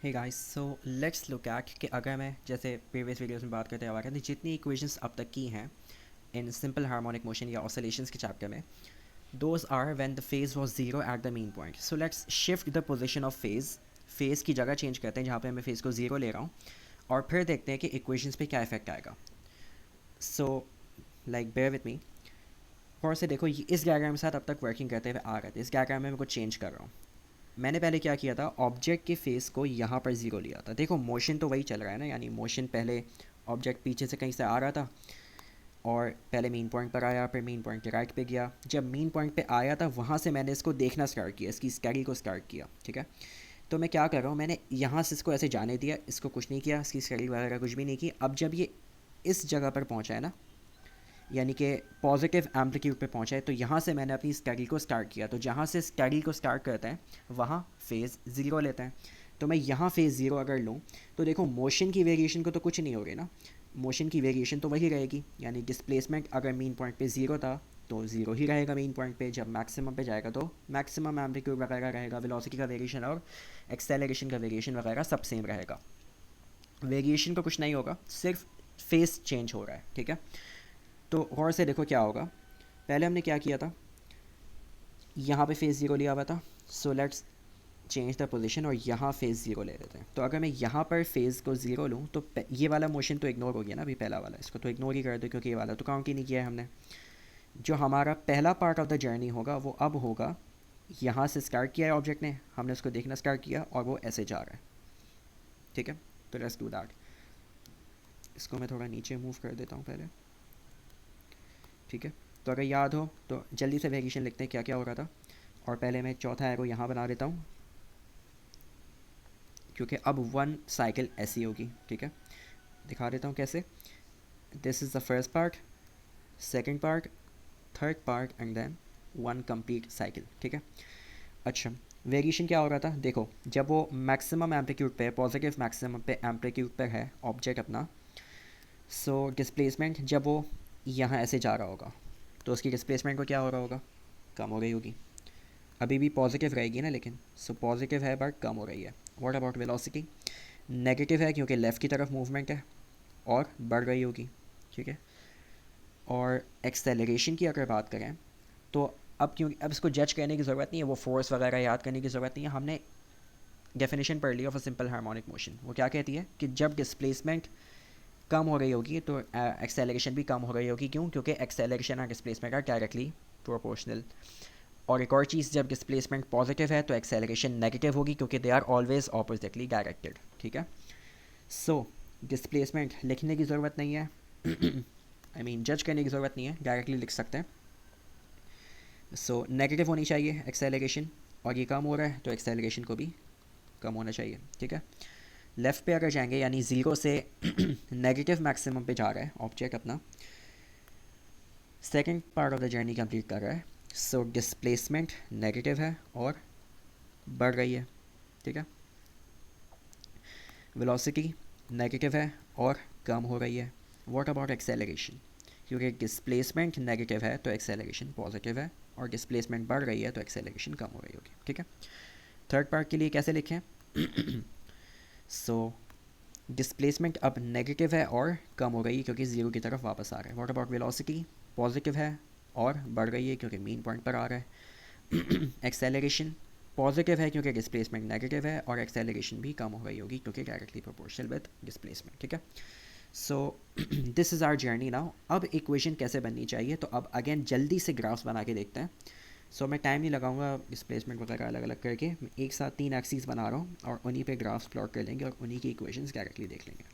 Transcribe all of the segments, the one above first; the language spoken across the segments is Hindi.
Hey guys, so let's look at कि अगर मैं जैसे प्रीवियस वीडियोस में बात करते हुआ कि जितनी इक्वेशंस अब तक की हैं इन सिंपल हार्मोनिक मोशन या ऑसिलेशंस के चैप्टर में, those are when the phase was zero at the mean point. So let's shift the position of phase की जगह चेंज करते हैं जहाँ पे मैं फेज को जीरो ले रहा हूँ, और फिर देखते हैं कि इक्वेशंस पे क्या इफेक्ट आएगा. So like bear with me. और से देखो, इस डायग्राम के साथ अब तक वर्किंग करते हुए आ रहे थे. इस डायग्राम में मैं कुछ चेंज कर रहा हूँ. मैंने पहले क्या किया था, ऑब्जेक्ट के फेस को यहाँ पर ज़ीरो लिया था. देखो मोशन तो वही चल रहा है ना, यानी मोशन पहले ऑब्जेक्ट पीछे से कहीं से आ रहा था और पहले मेन पॉइंट पर आया, फिर मेन पॉइंट के राइट पे गया. जब मेन पॉइंट पे आया था वहाँ से मैंने इसको देखना स्टार्ट किया, इसकी स्केल को स्टार्ट किया. ठीक है, तो मैं क्या कर रहा हूँ, मैंने यहाँ से इसको ऐसे जाने दिया, इसको कुछ नहीं किया, इसकी स्केल वगैरह कुछ भी नहीं की. अब जब ये इस जगह पर पहुँचा है ना, यानी कि पॉजिटिव एम्पलीट्यूड पे पहुंचा है, तो यहाँ से मैंने अपनी स्टडी को स्टार्ट किया. तो जहाँ से स्टडी को स्टार्ट करते हैं वहाँ फेज़ ज़ीरो लेते हैं. तो मैं यहाँ फेज़ ज़ीरो अगर लूँ तो देखो मोशन की वेरिएशन को तो कुछ नहीं हो रही ना, मोशन की वेरिएशन तो वही रहेगी. यानी डिस्प्लेसमेंट अगर मेन पॉइंट पे ज़ीरो था तो ज़ीरो ही रहेगा मेन पॉइंट पे. जब मैक्सिमम पे जाएगा तो मैक्सिमम एम्पलीट्यूड वगैरह रहेगा, वेलोसिटी का वेरिएशन और एक्सेलरेशन का वेरिएशन वगैरह सब सेम रहेगा. वेरिएशन का कुछ नहीं होगा, सिर्फ फेस चेंज हो रहा है. ठीक है, तो गौर से देखो क्या होगा. पहले हमने क्या किया था, यहाँ पे फेस ज़ीरो लिया हुआ था. So let's change the position और यहाँ फेस ज़ीरो ले लेते हैं. तो अगर मैं यहाँ पर फेस को ज़ीरो लूँ तो ये वाला मोशन तो इग्नोर हो गया ना, अभी पहला वाला, इसको तो इग्नोर ही कर दो क्योंकि ये वाला तो काउंट ही नहीं किया है हमने. जो हमारा पहला पार्ट ऑफ द जर्नी होगा वो अब होगा, यहाँ से स्टार्ट किया है ऑब्जेक्ट ने, हमने उसको देखना स्टार्ट किया और वो ऐसे जा रहा है. ठीक है, तो लेट्स डू दैट. इसको मैं थोड़ा नीचे मूव कर देता हूँ पहले. ठीक है, तो अगर याद हो तो जल्दी से वेरिएशन लिखते हैं क्या क्या हो रहा था. और पहले मैं चौथा एरो यहाँ बना देता हूँ क्योंकि अब वन साइकिल ऐसी होगी. ठीक है, दिखा देता हूँ कैसे. This is the first part, second part, third part and then one complete cycle. ठीक है, अच्छा वेरिएशन क्या हो रहा था, देखो जब वो मैक्सिमम एम्पलीट्यूड पे, पॉजिटिव मैक्सिमम पे एम्पलीट्यूड पर है ऑब्जेक्ट अपना, सो डिस्प्लेसमेंट जब वो यहाँ ऐसे जा रहा होगा तो उसकी डिस्प्लेसमेंट को क्या हो रहा होगा, कम हो गई होगी. अभी भी पॉजिटिव रहेगी ना लेकिन, सो पॉजिटिव है बट कम हो रही है. व्हाट अबाउट वेलोसिटी, नेगेटिव है क्योंकि लेफ़्ट की तरफ मूवमेंट है और बढ़ रही होगी. ठीक है, और एक्सेलरेशन की अगर बात करें तो अब क्योंकि अब इसको जज करने की ज़रूरत नहीं है, वो फोर्स वगैरह याद करने की ज़रूरत नहीं है. हमने डेफिनेशन पढ़ ली of a simple harmonic motion. वो क्या कहती है कि जब डिस्प्लेसमेंट कम हो रही होगी तो एक्सेलरेशन भी कम हो रही होगी. क्यों, क्योंकि एक्सेलरेशन और डिस्प्लेसमेंट आर डायरेक्टली प्रोपोर्शनल. और एक और चीज़, जब डिस्प्लेसमेंट पॉजिटिव है तो एक्सेलरेशन नेगेटिव होगी क्योंकि they are always oppositely directed. ठीक है, सो डिस्प्लेसमेंट लिखने की ज़रूरत नहीं है, आई मीन जज करने की ज़रूरत नहीं है, डायरेक्टली लिख सकते हैं. सो नेगेटिव होनी चाहिए एक्सेलरेशन, और ये कम हो रहा है तो एक्सेलरेशन को भी कम होना चाहिए. ठीक है, लेफ़्ट पे अगर जाएंगे यानी ज़ीरो से नेगेटिव मैक्सिमम पे जा रहा है ऑब्जेक्ट अपना, second part of the journey complete कर रहा है. सो डिस्प्लेसमेंट नेगेटिव है और बढ़ रही है. ठीक है, वेलोसिटी नेगेटिव है और कम हो रही है. व्हाट अबाउट एक्सेलरेशन, क्योंकि डिस्प्लेसमेंट नेगेटिव है तो एक्सेलरेशन पॉजिटिव है, और डिस्प्लेसमेंट बढ़ रही है तो एक्सेलरेशन कम हो रही होगी. ठीक है, थर्ड पार्ट के लिए कैसे लिखें. सो डिस्प्लेसमेंट अब नेगेटिव है और कम हो रही है क्योंकि ज़ीरो की तरफ वापस आ रहा है. व्हाट अबाउट वेलोसिटी, पॉजिटिव है और बढ़ रही है क्योंकि मेन पॉइंट पर आ रहा है. एक्सेलरेशन पॉजिटिव है क्योंकि डिस्प्लेसमेंट नेगेटिव है, और एक्सेलरेशन भी कम हो गई होगी क्योंकि डायरेक्टली प्रोपोर्शनल विद डिस्प्लेसमेंट. ठीक है, so this is our journey now. अब इक्वेशन कैसे बननी चाहिए, तो अब अगेन जल्दी से ग्राफ्स बना के देखते हैं. सो मैं टाइम नहीं लगाऊंगा डिस्प्लेसमेंट वगैरह अलग अलग करके, मैं एक साथ तीन एक्सिस बना रहा हूँ और उन्हीं पे ग्राफ्स प्लॉट कर लेंगे और उन्हीं की इक्वेशंस डायरेक्टली देख लेंगे.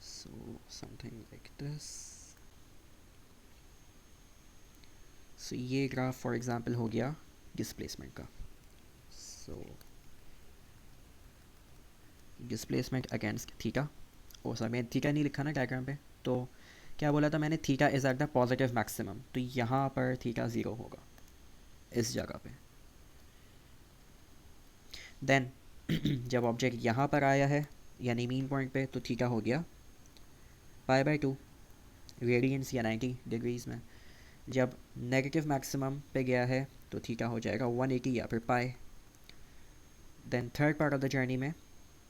So something like this. So ये ग्राफ फॉर एग्जांपल हो गया डिस्प्लेसमेंट का. सो डिस्प्लेसमेंट अगेंस्ट थीटा, ओ सर मैंने थीटा नहीं लिखा ना डायग्राम पे, तो क्या बोला था मैंने, theta is at the positive maximum, तो यहाँ पर थीटा ज़ीरो होगा इस जगह पे. देन जब ऑब्जेक्ट यहाँ पर आया है यानी मीन पॉइंट पे, तो थीटा हो गया पाई/2 रेडियंस या 90 डिग्रीज़ में. जब नेगेटिव मैक्सिमम पे गया है तो थीटा हो जाएगा 180 या फिर pi. Then third part of the journey में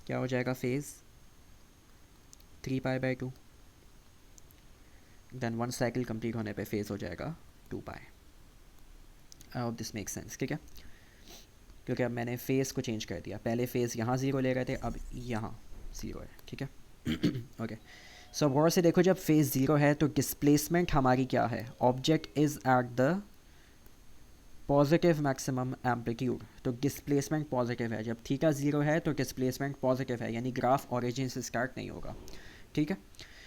क्या हो जाएगा, phase 3π/2, then one cycle complete होने पे फेज़ हो जाएगा 2π। I hope this make sense, ठीक है। क्योंकि अब मैंने फेज़ को चेंज कर दिया, पहले फेज़ यहाँ ज़ीरो ले रहे थे, अब यहाँ ज़ीरो है, ठीक है। ओके, सो गौर से देखो, जब फेज़ ज़ीरो है तो डिस्प्लेसमेंट हमारी क्या है, object is at the positive maximum amplitude, तो डिस्प्लेसमेंट पॉजिटिव है। जब थीटा ज़ीरो है तो डिस्प्लेसमेंट पॉजिटिव है, यानी ग्राफ ओरिजिन से स्टार्ट नहीं होगा, ठीक है।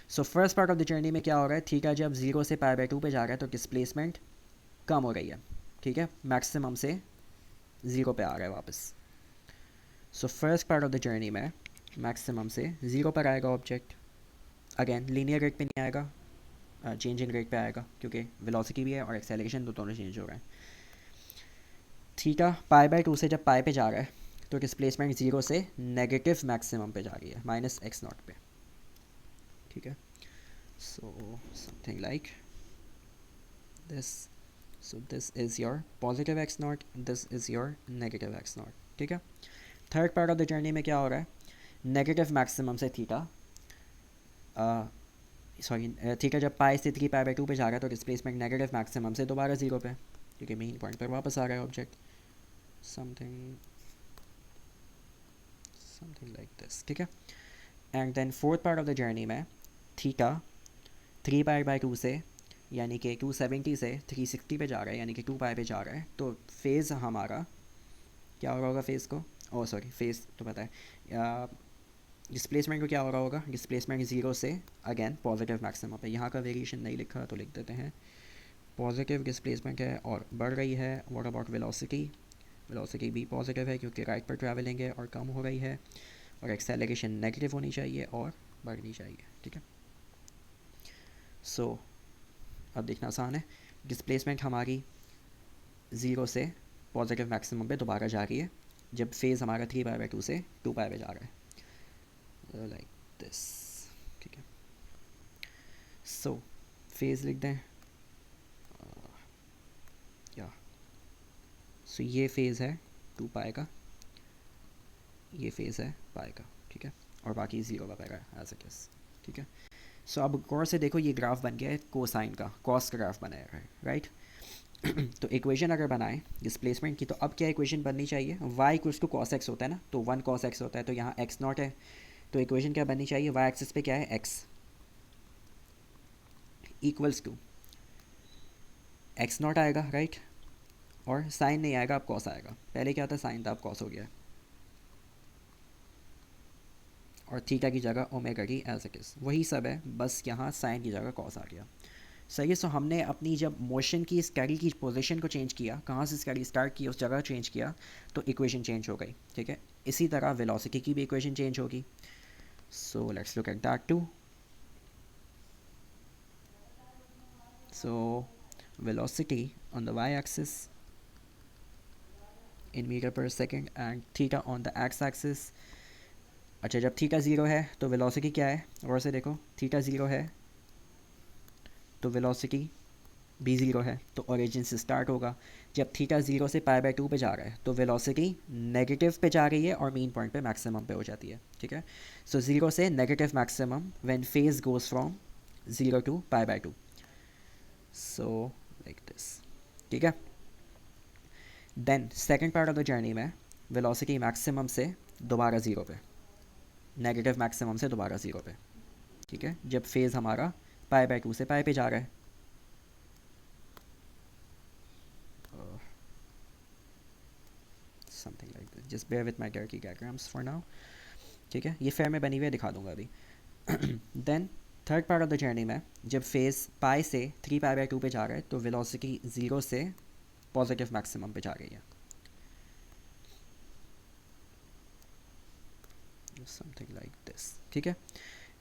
So first part of the journey में क्या हो रहा है, थीटा जब 0 से π/2 पे जा रहा है तो डिस्प्लेसमेंट कम हो रही है, ठीक है, मैक्सिमम से 0 पे आ रहा है वापस। So first part of the journey में मैक्सिमम से 0 पर आएगा ऑब्जेक्ट, अगेन लीनियर रेट पे नहीं आएगा, चेंज इन रेट पे आएगा, क्योंकि वेलोसिटी भी है और एक्सेलरेशन दोनों चेंज हो रहे हैं। थीटा π/2 से जब पाई पे जा रहा है तो डिस्प्लेसमेंट 0 से नेगेटिव मैक्सिमम पे जा रही है, -x0 पे, ठीक है। सो something like this, so this is your positive x0, this is your negative x0, ठीक है। Third part of the journey में क्या हो रहा है, नेगेटिव मैक्सिमम से थीटा थीटा जब पाई से 3π/2 पे जा रहा है तो डिस्प्लेसमेंट नेगेटिव मैक्सिमम से दोबारा 0 पे, क्योंकि मेन पॉइंट पर वापस आ रहा है ऑब्जेक्ट, समथिंग लाइक दिस, ठीक है। And then fourth part of the journey में थीटा 3π/2 से, यानी कि 270 से 360 पे जा रहा है, यानी कि 2π पे जा रहा है, तो फेज़ हमारा क्या हो रहा होगा, फेज़ को, ओ सॉरी फेज़ तो पता है, डिस्प्लेसमेंट को क्या हो रहा होगा, डिस्प्लेसमेंट 0 से अगेन पॉजिटिव मैक्सिमम पे, यहाँ का वेरिएशन नहीं लिखा तो लिख देते हैं, पॉजिटिव डिस्प्लेसमेंट है और बढ़ रही है। व्हाट अबाउट वेलोसिटी, वेलोसिटी भी पॉजिटिव है क्योंकि राइट पर ट्रैवलिंग है और कम हो रही है, और एक्सेलरेशन नेगेटिव होनी चाहिए और बढ़नी चाहिए, ठीक है। सो अब देखना आसान है, डिस्प्लेसमेंट हमारी 0 से पॉजिटिव मैक्सिमम पे दोबारा जा रही है जब फेज़ हमारा 3π/2 से 2π पे जा रहा है, लाइक दिस, ठीक है। सो फेज़ लिख दें, या सो ये फेज़ है 2π का, ये फेज़ है पाई का, ठीक है, और बाकी 0 वगैरह एज इट इज़, ठीक है। सो अब गौर से देखो, ये ग्राफ बन गया है कोसाइन का, कॉस का ग्राफ बनाया है, राइट। तो इक्वेशन अगर बनाएं डिस्प्लेसमेंट की, तो अब क्या इक्वेशन बननी चाहिए, y equals to cos x होता है ना, तो 1 cos x होता है, तो यहाँ x0 है, तो इक्वेशन क्या बननी चाहिए, y एक्सिस पे क्या है, x इक्वल्स टू x0 आएगा, राइट, और साइन नहीं आएगा, अब कॉस आएगा, पहले क्या था साइन था, अब कॉस हो गया, और थीटा की जगह ओमेगा की एज इट इज़, वही सब है, बस यहाँ साइन की जगह कॉस आ गया, सही है। सो हमने अपनी जब मोशन की स्कैरी की पोजीशन को चेंज किया, कहाँ से स्कैरी स्टार्ट की उस जगह चेंज किया, तो इक्वेशन चेंज हो गई, ठीक है। इसी तरह वेलोसिटी की भी इक्वेशन चेंज होगी, so let's look at that too. So velocity on the y-axis in meter per second and theta on the x-axis। अच्छा, जब थीटा 0 है तो वेलोसिटी क्या है, और से देखो थीटा 0 है तो वेलोसिटी भी 0 है, तो ओरिजिन से स्टार्ट होगा। जब थीटा 0 से π/2 पे जा रहा है तो वेलोसिटी नेगेटिव पे जा रही है और मेन पॉइंट पे मैक्सिमम पे हो जाती है, ठीक है। सो 0 से negative maximum when phase goes from 0 to π/2, so like this, ठीक है। Then second part of the journey में वेलोसिटी मैक्सिमम से दोबारा 0 पे, नेगेटिव मैक्सिमम से दोबारा 0 पे, ठीक है, जब फेज़ हमारा π/2 से पाई पे जा रहा है। Something like this, just bear with my directly diagrams for now, ठीक है, ये फेयर में बनी हुई है, दिखा दूंगा अभी। Then third part of the journey में जब फेज़ पाई से 3π/2 पे जा रहा है तो वेलोसिटी 0 से पॉजिटिव मैक्सिमम पे जा रही है, समथिंग लाइक दिस, ठीक है।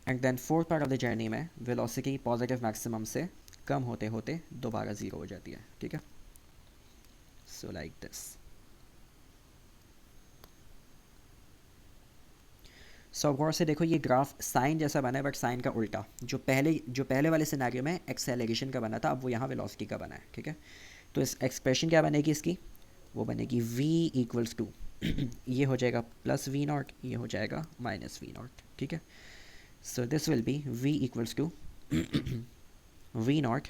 And then fourth part of the journey में वेलोसिटी पॉजिटिव मैक्सिमम से कम होते होते दोबारा 0 हो जाती है, ठीक है, सो लाइक दिस। सो गौर से देखो, ये ग्राफ साइन जैसा बना है बट साइन का उल्टा, जो पहले वाले सिनेरियो में एक्सेलरेशन का बना था, अब वो यहाँ वेलोसिटी का बना है, ठीक है। तो इस एक्सप्रेशन क्या बनेगी इसकी, वो बनेगी v इक्वल्स टू ये हो जाएगा प्लस वी नॉट, ये हो जाएगा माइनस वी नॉट, ठीक है। So this will be v equals to v naught,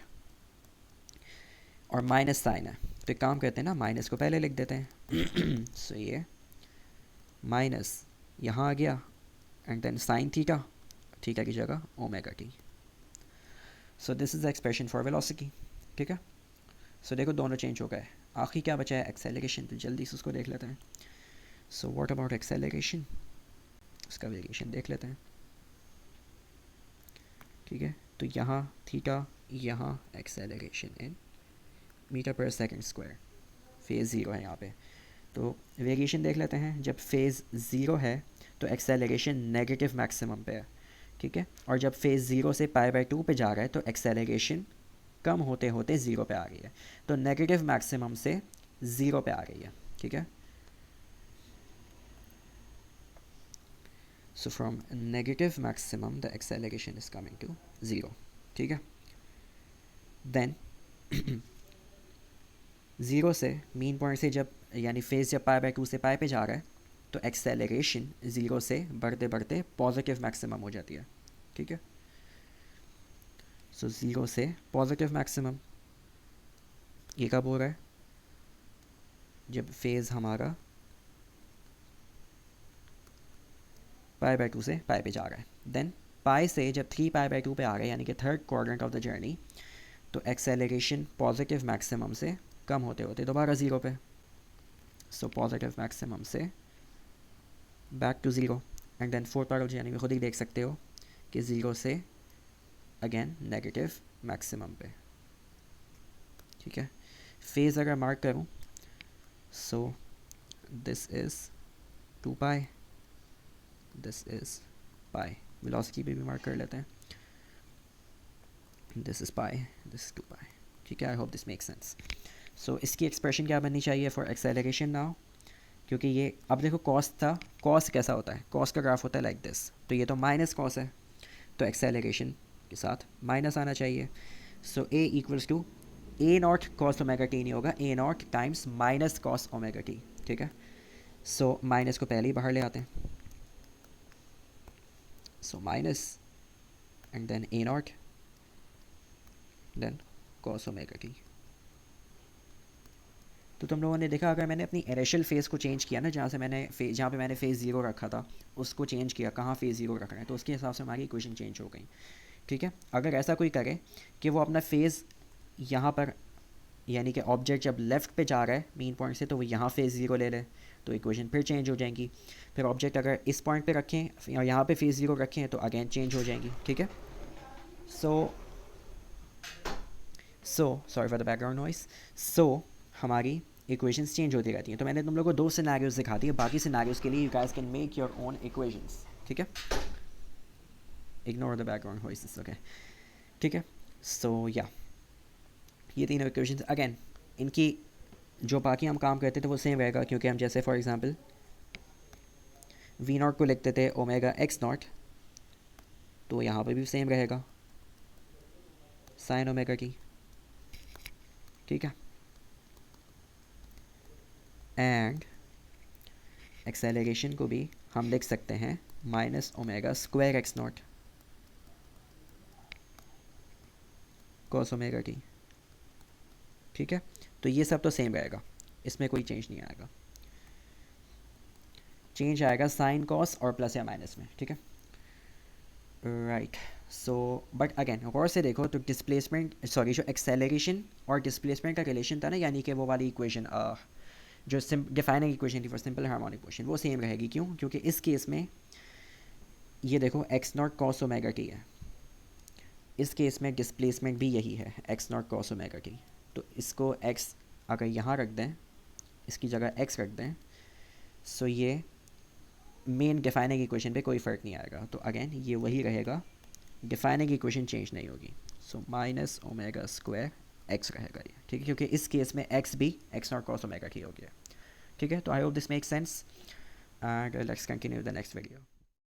और माइनस साइन है तो एक काम करते हैं ना, माइनस को पहले लिख देते हैं। सो ये माइनस यहाँ आ गया and then sine theta, theta की जगह omega t. So this is the expression for velocity, ठीक है। सो देखो दोनों चेंज हो गए, आखिरी क्या बचा है एक्सेलरेशन, तो जल्दी से उसको देख लेते हैं। सो व्हाट अबाउट एक्सेलरेशन, उसका वेरिएशन देख लेते हैं, ठीक है। तो यहाँ थीटा, यहाँ एक्सेलरेशन इन मीटर पर सेकंड स्क्वायर, फेज़ ज़ीरो है यहाँ पे, तो वेरिएशन देख लेते हैं। जब फेज़ ज़ीरो है तो एक्सेलरेशन नेगेटिव मैक्सिमम पे है, ठीक है। और जब फेज़ ज़ीरो से π/2 पे जा रहा है तो एक्सेलरेशन कम होते होते ज़ीरो पे आ गई है, तो नेगेटिव मैक्सिमम से ज़ीरो पे आ गई है, ठीक है। So from negative maximum the acceleration is coming to zero, ठीक है। देन ज़ीरो से मीन पॉइंट से जब, यानी फेज़ जब π/2 से पाई पे जा रहा है तो एक्सेलरेशन ज़ीरो से बढ़ते बढ़ते पॉजिटिव मैक्सिमम हो जाती है, ठीक है। सो ज़ीरो से पॉजिटिव मैक्सिमम ये कब हो रहा है, जब फेज़ हमारा π/2 से पाई पे जा रहा है। देन पाई से जब 3π/2 पे आ रहा है, यानी कि third quadrant of the journey, तो एक्सेलरेशन पॉजिटिव मैक्सिमम से कम होते होते दोबारा ज़ीरो पे। सो पॉजिटिव मैक्सिमम से back to zero, and then fourth part of journey में खुद ही देख सकते हो कि ज़ीरो से अगेन नेगेटिव मैक्सिमम पे, ठीक है। फेज़ अगर मार्क करूँ, so this is 2π, this is pi, velocity भी मार्क कर लेते हैं, this is pi, this is 2π, ठीक है। I hope this makes sense. So इसकी एक्सप्रेशन क्या बननी चाहिए फॉर एक्सेलरेशन नाउ, क्योंकि ये अब देखो कॉस था, कॉस कैसा होता है, कॉस का ग्राफ होता है लाइक दिस, तो ये तो माइनस कॉस है, तो एक्सेलरेशन के साथ माइनस आना चाहिए। So A equals to A naught cos omega T नहीं होगा, A naught times minus cos omega T, ठीक है। सो माइनस को पहले ही बाहर ले आते हैं, so minus and then a naught then cos omega t. तो तुम लोगों ने देखा, अगर मैंने अपनी इनिशियल फेज़ को चेंज किया ना, जहाँ पे मैंने फेज़ ज़ीरो रखा था उसको चेंज किया, कहाँ फेज़ ज़ीरो रखना है, तो उसके हिसाब से हमारी इक्वेशन चेंज हो गई, ठीक है। अगर ऐसा कोई करे कि वो अपना फेज़ यहाँ पर, यानी कि ऑब्जेक्ट जब लेफ़्ट पे जा रहा है मेन पॉइंट से, तो वो यहाँ फेज़ ज़ीरो ले ले, तो इक्वेशन फिर चेंज हो जाएंगी। फिर ऑब्जेक्ट अगर इस पॉइंट पे रखें और यहाँ पे फेज़ ज़ीरो रखें तो अगेन चेंज हो जाएंगी, ठीक है। So sorry for the background noise. So हमारी इक्वेशंस चेंज होती रहती हैं। तो मैंने तुम लोगों को दो सिनेरियोज दिखा दिए, बाकी सिनेरियोज के लिए you guys can make your own equations, ठीक है। Ignore the background voices, okay, ठीक है। सो या ये तीनों इक्वेशंस अगेन, इनकी जो बाकी हम काम करते थे वो सेम रहेगा, क्योंकि हम जैसे फॉर एग्जांपल वी नॉट को लिखते थे ओमेगा एक्स नॉट, तो यहाँ पर भी सेम रहेगा साइन ओमेगा टी, ठीक है। एंड एक्सेलरेशन को भी हम लिख सकते हैं minus omega square x not cos omega T, ठीक है। तो ये सब तो सेम रहेगा, इसमें कोई चेंज नहीं आएगा, चेंज आएगा साइन कॉस और प्लस या माइनस में, ठीक है, राइट। सो बट अगेन गौर से देखो तो डिस्प्लेसमेंट, सॉरी, जो एक्सेलरेशन और डिस्प्लेसमेंट का रिलेशन था ना, यानी कि वो वाली इक्वेशन जो डिफाइनिंग इक्वेशन थी फॉर सिंपल हार्मोनिक मोशन, वो सेम रहेगी। क्यों? क्योंकि इस केस में ये देखो x not cos omega T है, इस केस में डिस्प्लेसमेंट भी यही है x not cos omega t, तो इसको एक्स अगर यहाँ रख दें, इसकी जगह एक्स रख दें, सो ये मेन डिफाइनिंग इक्वेशन पे कोई फ़र्क नहीं आएगा, तो अगेन ये वही रहेगा, डिफाइनिंग इक्वेशन चेंज नहीं होगी। So minus omega square x रहेगा ये, ठीक है, क्योंकि इस केस में एक्स भी x not cos omega T हो गया, ठीक है। तो आई hope this make sense and let's continue the next video.